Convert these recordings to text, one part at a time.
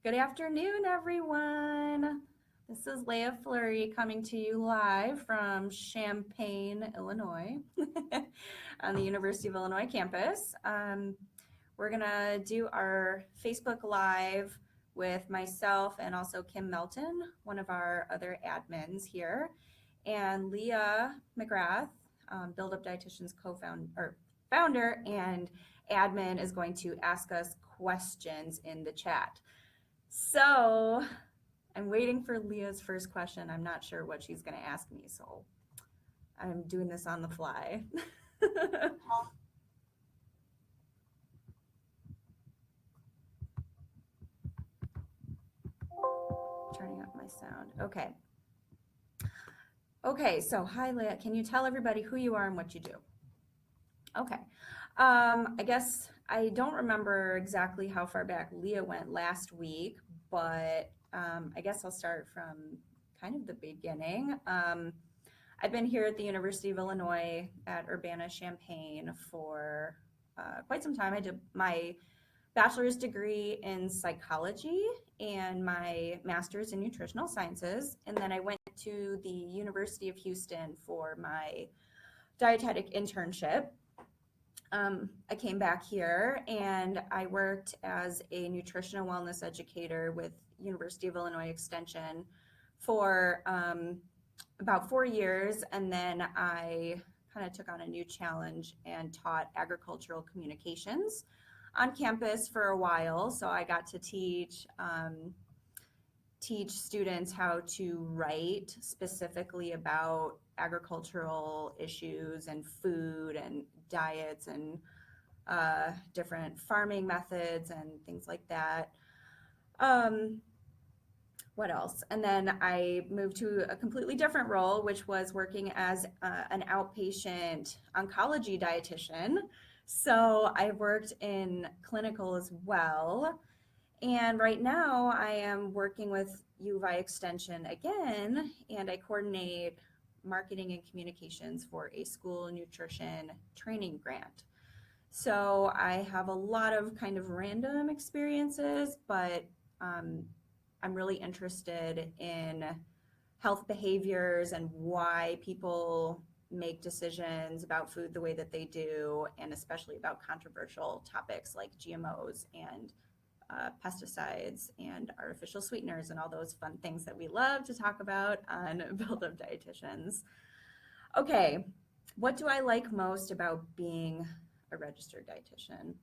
Good afternoon, everyone. This is Leia Flure coming to you live from Champaign, Illinois, on the University of Illinois campus. We're going to do our Facebook Live with myself and also Kim Melton, one of our other admins here, and Leah McGrath, Build Up Dietitian's founder and admin, is going to ask us questions in the chat. So I'm waiting for Leah's first question. I'm not sure what she's going to ask me, so I'm doing this on the fly. Turning up my sound. Okay. Okay, so hi Leah, can you tell everybody who you are and what you do? Okay. I guess I don't remember exactly how far back Leah went last week, but I guess I'll start from kind of the beginning. I've been here at the University of Illinois at Urbana-Champaign for quite some time. I did my bachelor's degree in psychology and my master's in nutritional sciences, and then I went to the University of Houston for my dietetic internship. I came back here and I worked as a nutritional wellness educator with University of Illinois Extension for about 4 years, and then I kind of took on a new challenge and taught agricultural communications on campus for a while. So I got to teach students how to write specifically about agricultural issues and food and diets and different farming methods and things like that. What else? And then I moved to a completely different role, which was working as an outpatient oncology dietitian. So I worked in clinical as well. And right now I am working with UVI Extension again, and I coordinate marketing and communications for a school nutrition training grant. So I have a lot of kind of random experiences, but I'm really interested in health behaviors and why people make decisions about food the way that they do, and especially about controversial topics like GMOs and pesticides and artificial sweeteners and all those fun things that we love to talk about on Build Up Dietitians. Okay, what do I like most about being a registered dietitian?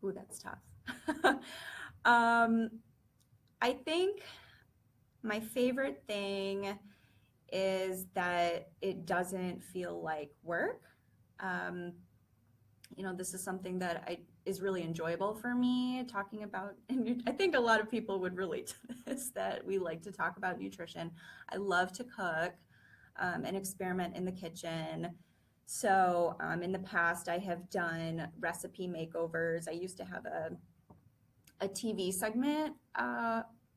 Ooh, that's tough. I think my favorite thing is that it doesn't feel like work. This is something that is really enjoyable for me, talking about, and I think a lot of people would relate to this, that we like to talk about nutrition. I love to cook and experiment in the kitchen. So in the past, I have done recipe makeovers. I used to have a TV segment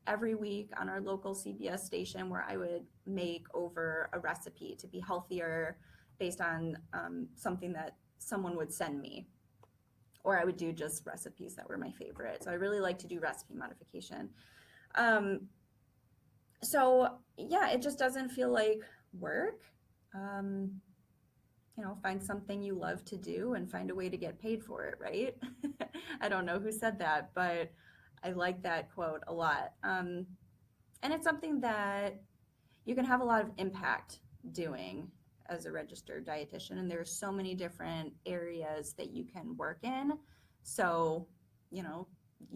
every week on our local CBS station where I would make over a recipe to be healthier based on something that someone would send me, or I would do just recipes that were my favorite. So I really like to do recipe modification. So yeah, it just doesn't feel like work. Find something you love to do and find a way to get paid for it, right? I don't know who said that, but I like that quote a lot. And it's something that you can have a lot of impact doing as a registered dietitian, and there's so many different areas that you can work in. So, you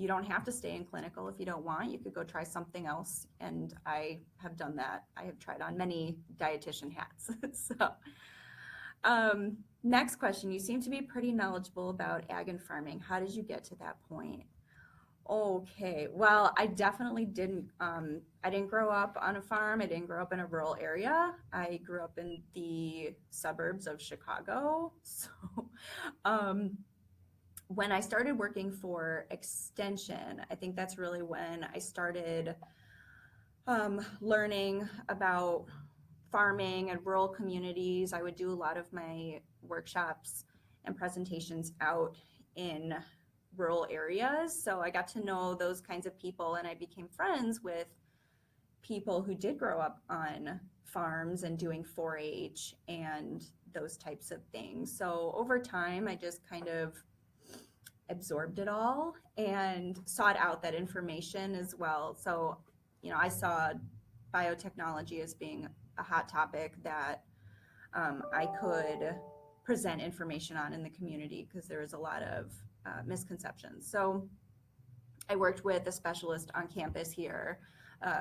don't have to stay in clinical if you don't want. You could go try something else, and I have done that. I have tried on many dietitian hats. So, next question. You seem to be pretty knowledgeable about ag and farming. How did you get to that point? Okay, well, I definitely didn't, I didn't grow up on a farm. I didn't grow up in a rural area. I grew up in the suburbs of Chicago. So when I started working for Extension, I think that's really when I started learning about farming and rural communities. I would do a lot of my workshops and presentations out in rural areas. So I got to know those kinds of people, and I became friends with people who did grow up on farms and doing 4-H and those types of things. So over time, I just kind of absorbed it all and sought out that information as well. So, I saw biotechnology as being a hot topic that I could present information on in the community because there was a lot of misconceptions. So I worked with a specialist on campus here,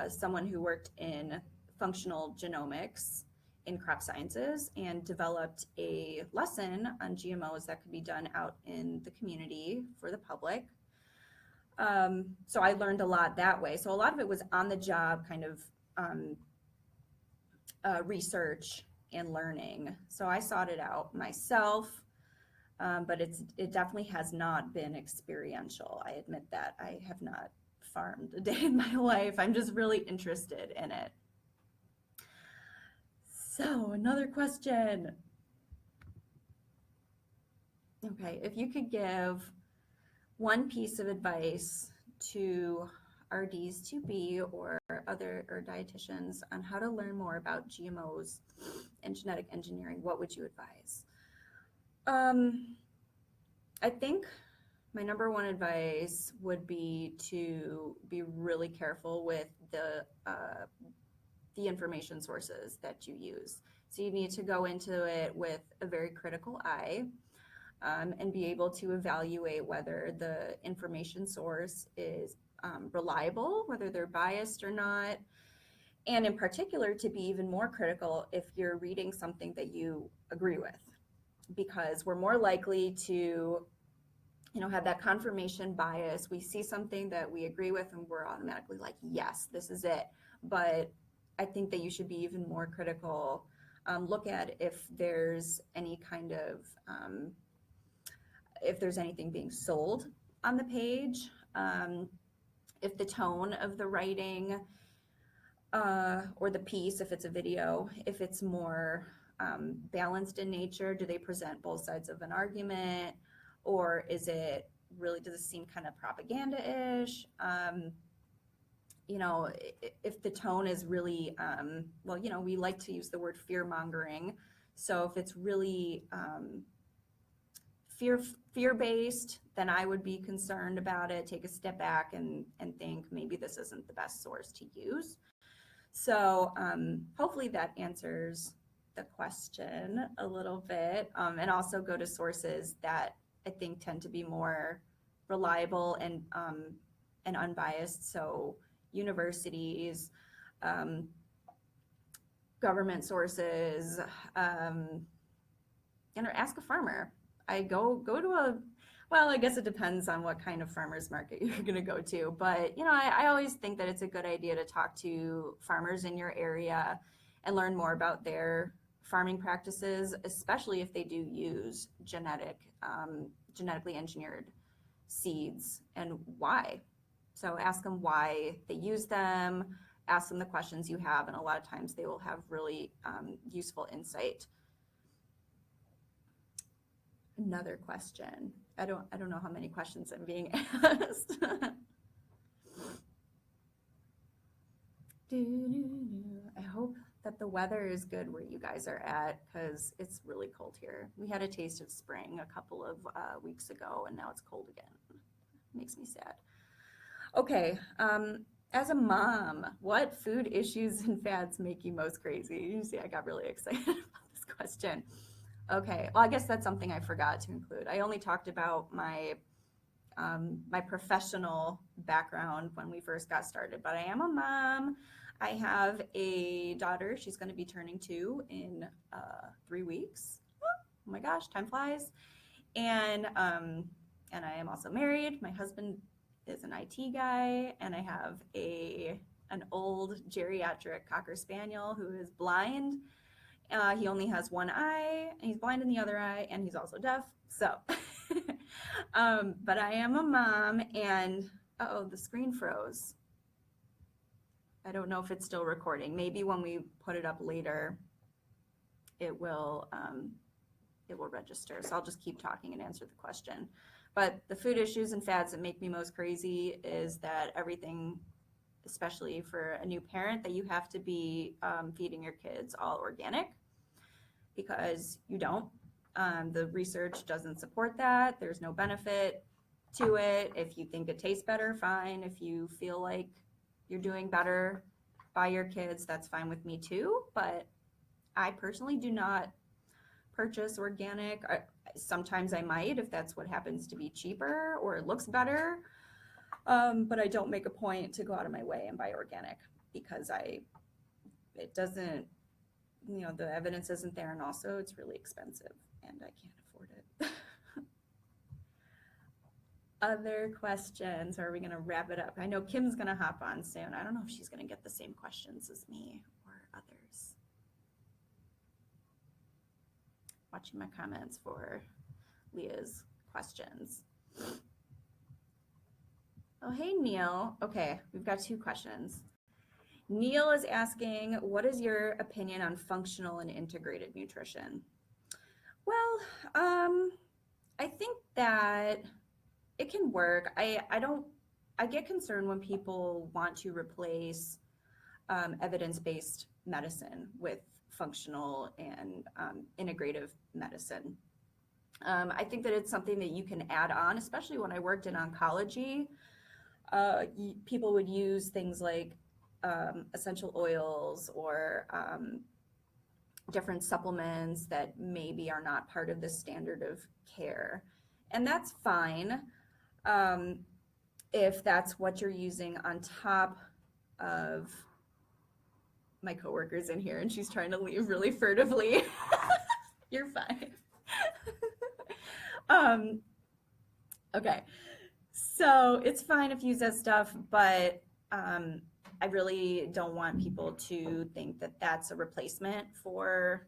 someone who worked in functional genomics in crop sciences, and developed a lesson on GMOs that could be done out in the community for the public. So I learned a lot that way. So a lot of it was on the job kind of research and learning. So I sought it out myself, but it definitely has not been experiential. I admit that. I have not farmed a day in my life. I'm just really interested in it. So another question. Okay, if you could give one piece of advice to RDs to be or dietitians on how to learn more about GMOs and genetic engineering, what would you advise? I think my number one advice would be to be really careful with the information sources that you use. So you need to go into it with a very critical eye, and be able to evaluate whether the information source is reliable, whether they're biased or not, and in particular to be even more critical if you're reading something that you agree with, because we're more likely to have that confirmation bias. We see something that we agree with and we're automatically like, yes, this is it. But I think that you should be even more critical. Look at if there's any kind of if there's anything being sold on the page, if the tone of the writing or the piece, if it's a video, if it's more balanced in nature. Do they present both sides of an argument, or does it seem kind of propaganda-ish? If the tone is really, we like to use the word fear-mongering. So if it's really fear-based, then I would be concerned about it, take a step back and think maybe this isn't the best source to use. So hopefully that answers the question a little bit, and also go to sources that I think tend to be more reliable and unbiased. So universities, government sources, and or ask a farmer. I go to I guess it depends on what kind of farmer's market you're going to go to. But, I always think that it's a good idea to talk to farmers in your area and learn more about their farming practices, especially if they do use genetically engineered seeds, and why. So ask them why they use them, ask them the questions you have, and a lot of times they will have really useful insight. Another question. I don't know how many questions I'm being asked. I hope that the weather is good where you guys are at, because it's really cold here. We had a taste of spring a couple of weeks ago, and now it's cold again. It makes me sad. Okay, as a mom, what food issues and fads make you most crazy? You see, I got really excited about this question. Okay, well, I guess that's something I forgot to include. I only talked about my my professional background when we first got started, but I am a mom. I have a daughter. She's going to be turning 2 in 3 weeks. Oh my gosh, time flies. And I am also married. My husband is an IT guy, and I have an old geriatric Cocker Spaniel who is blind. He only has one eye, and he's blind in the other eye, and he's also deaf. So, but I am a mom, and the screen froze. I don't know if it's still recording. Maybe when we put it up later, it will register. So I'll just keep talking and answer the question. But the food issues and fads that make me most crazy is that everything, especially for a new parent, that you have to be feeding your kids all organic, because you don't. The research doesn't support that. There's no benefit to it. If you think it tastes better, fine. If you feel like you're doing better by your kids, that's fine with me too. But I personally do not purchase organic. Sometimes I might, if that's what happens to be cheaper or it looks better. But I don't make a point to go out of my way and buy organic, because it doesn't, the evidence isn't there, and also it's really expensive and I can't afford it. Other questions, or are we going to wrap it up? I know Kim's going to hop on soon. I don't know if she's going to get the same questions as me or others. Watching my comments for Leah's questions. Oh, hey, Neil. Okay, we've got 2 questions. Neil is asking, what is your opinion on functional and integrated nutrition? Well, I think that it can work. I get concerned when people want to replace evidence-based medicine with functional and integrative medicine. I think that it's something that you can add on, especially when I worked in oncology. People would use things like essential oils or different supplements that maybe are not part of the standard of care. And that's fine if that's what you're using on top of, my coworker's in here and she's trying to leave really furtively. You're fine. Okay, so it's fine if you use that stuff, but I really don't want people to think that that's a replacement for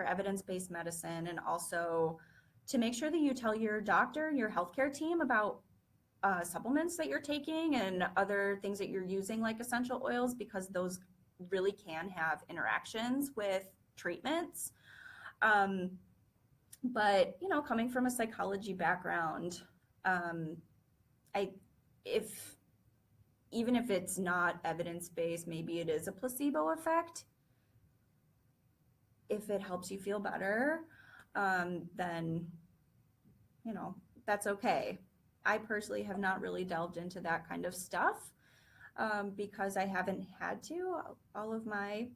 evidence-based medicine, and also to make sure that you tell your doctor, your healthcare team about supplements that you're taking and other things that you're using, like essential oils, because those really can have interactions with treatments. But coming from a psychology background, even if it's not evidence-based, maybe it is a placebo effect. If it helps you feel better, then that's okay. I personally have not really delved into that kind of stuff because I haven't had to. All of my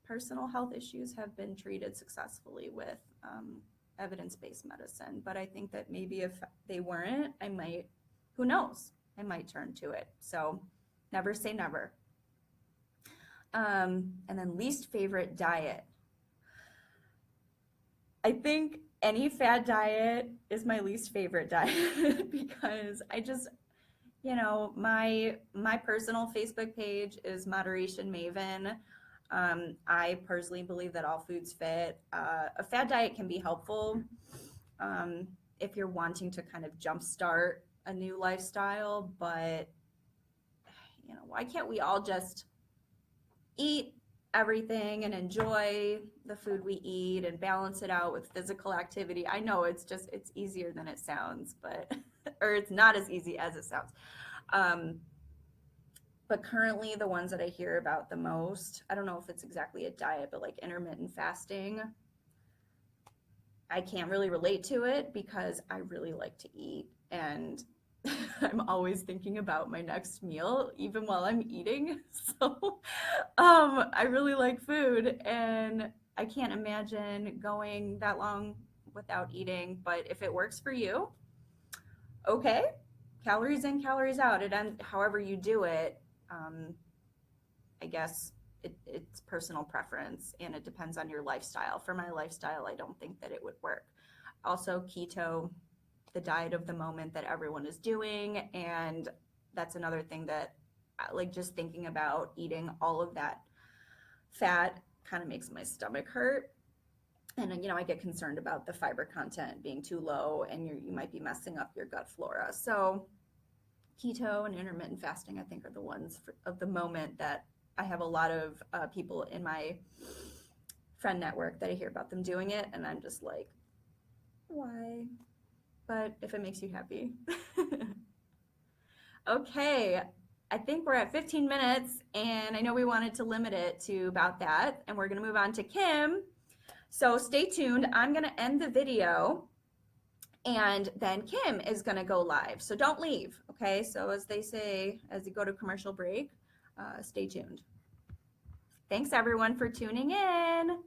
personal health issues have been treated successfully with evidence-based medicine. But I think that maybe if they weren't, I might, who knows, I might turn to it. So never say never. And then least favorite diet. I think any fad diet is my least favorite diet because I just, my personal Facebook page is Moderation Maven. I personally believe that all foods fit. A fad diet can be helpful if you're wanting to kind of jumpstart a new lifestyle, but why can't we all just eat everything and enjoy the food we eat and balance it out with physical activity? I know it's easier than it sounds, or it's not as easy as it sounds. But currently the ones that I hear about the most, I don't know if it's exactly a diet, but like intermittent fasting, I can't really relate to it because I really like to eat, and I'm always thinking about my next meal, even while I'm eating. So I really like food, and I can't imagine going that long without eating. But if it works for you, okay, calories in, calories out. However you do it, I guess it's personal preference, and it depends on your lifestyle. For my lifestyle, I don't think that it would work. Also, keto, the diet of the moment that everyone is doing, and that's another thing that, like, just thinking about eating all of that fat kind of makes my stomach hurt. And I get concerned about the fiber content being too low, and you might be messing up your gut flora. So keto and intermittent fasting, I think, are the ones of the moment that I have a lot of people in my friend network that I hear about them doing it, and I'm just like, why? but if it makes you happy. Okay, I think we're at 15 minutes, and I know we wanted to limit it to about that, and we're gonna move on to Kim. So stay tuned. I'm gonna end the video, and then Kim is gonna go live. So don't leave, okay? So as they say, as you go to commercial break, stay tuned. Thanks everyone for tuning in.